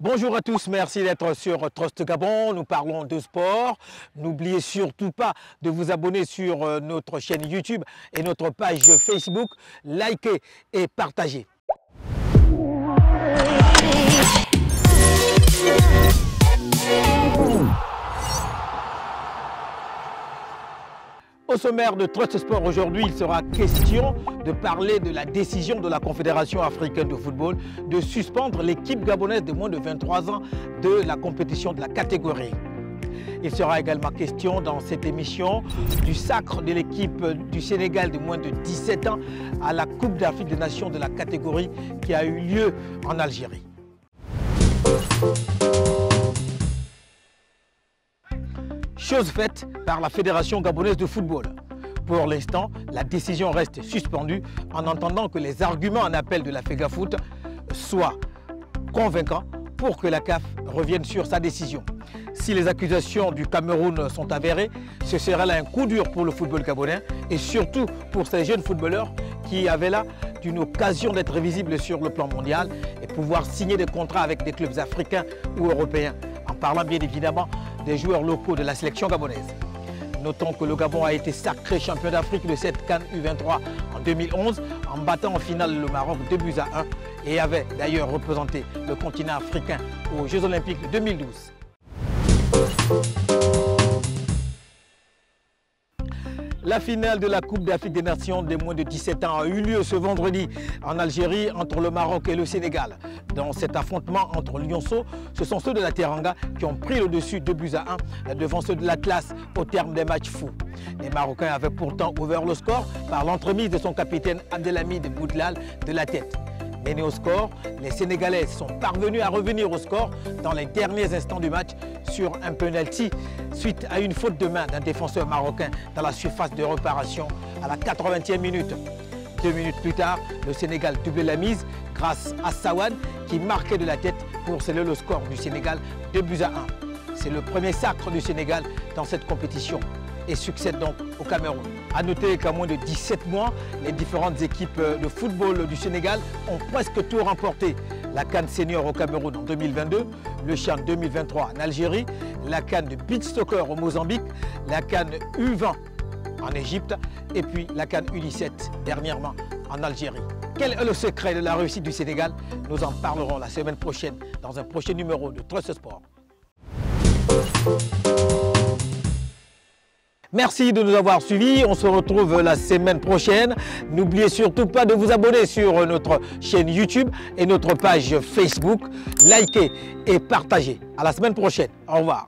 Bonjour à tous, merci d'être sur Trust Gabon. Nous parlons de sport. N'oubliez surtout pas de vous abonner sur notre chaîne YouTube et notre page Facebook. Likez et partagez. Au sommaire de Trust Sport aujourd'hui, il sera question de parler de la décision de la Confédération africaine de football de suspendre l'équipe gabonaise de moins de 23 ans de la compétition de la catégorie. Il sera également question dans cette émission du sacre de l'équipe du Sénégal de moins de 17 ans à la Coupe d'Afrique des Nations de la catégorie qui a eu lieu en Algérie. Chose faite par la Fédération gabonaise de football. Pour l'instant, la décision reste suspendue en attendant que les arguments en appel de la FEGAFOOT soient convaincants pour que la CAF revienne sur sa décision. Si les accusations du Cameroun sont avérées, ce serait là un coup dur pour le football gabonais et surtout pour ces jeunes footballeurs qui avaient là une occasion d'être visibles sur le plan mondial et pouvoir signer des contrats avec des clubs africains ou européens, en parlant bien évidemment des joueurs locaux de la sélection gabonaise. Notons que le Gabon a été sacré champion d'Afrique de cette CAN U23 en 2011 en battant en finale le Maroc 2-1 et avait d'ailleurs représenté le continent africain aux Jeux Olympiques de 2012. La finale de la Coupe d'Afrique des Nations des moins de 17 ans a eu lieu ce vendredi en Algérie entre le Maroc et le Sénégal. Dans cet affrontement entre Lionceaux, ce sont ceux de la Teranga qui ont pris le dessus 2-1 devant ceux de l'Atlas au terme des matchs fous. Les Marocains avaient pourtant ouvert le score par l'entremise de son capitaine Abdelhamid Boudelal de la tête. Menés au score, les Sénégalais sont parvenus à revenir au score dans les derniers instants du match sur un penalty suite à une faute de main d'un défenseur marocain dans la surface de réparation à la 80e minute. 2 minutes plus tard, le Sénégal doublait la mise grâce à Sawan qui marquait de la tête pour sceller le score du Sénégal 2-1. C'est le premier sacre du Sénégal dans cette compétition et succède donc au Cameroun. A noter qu'à moins de 17 mois, les différentes équipes de football du Sénégal ont presque tout remporté. La CAN senior au Cameroun en 2022, le CHAN 2023 en Algérie, la CAN de beach soccer au Mozambique, la CAN U20 en Égypte et puis la CAN U17 dernièrement en Algérie. Quel est le secret de la réussite du Sénégal? Nous en parlerons la semaine prochaine dans un prochain numéro de Trust Sport. Merci de nous avoir suivis. On se retrouve la semaine prochaine. N'oubliez surtout pas de vous abonner sur notre chaîne YouTube et notre page Facebook. Likez et partagez. À la semaine prochaine. Au revoir.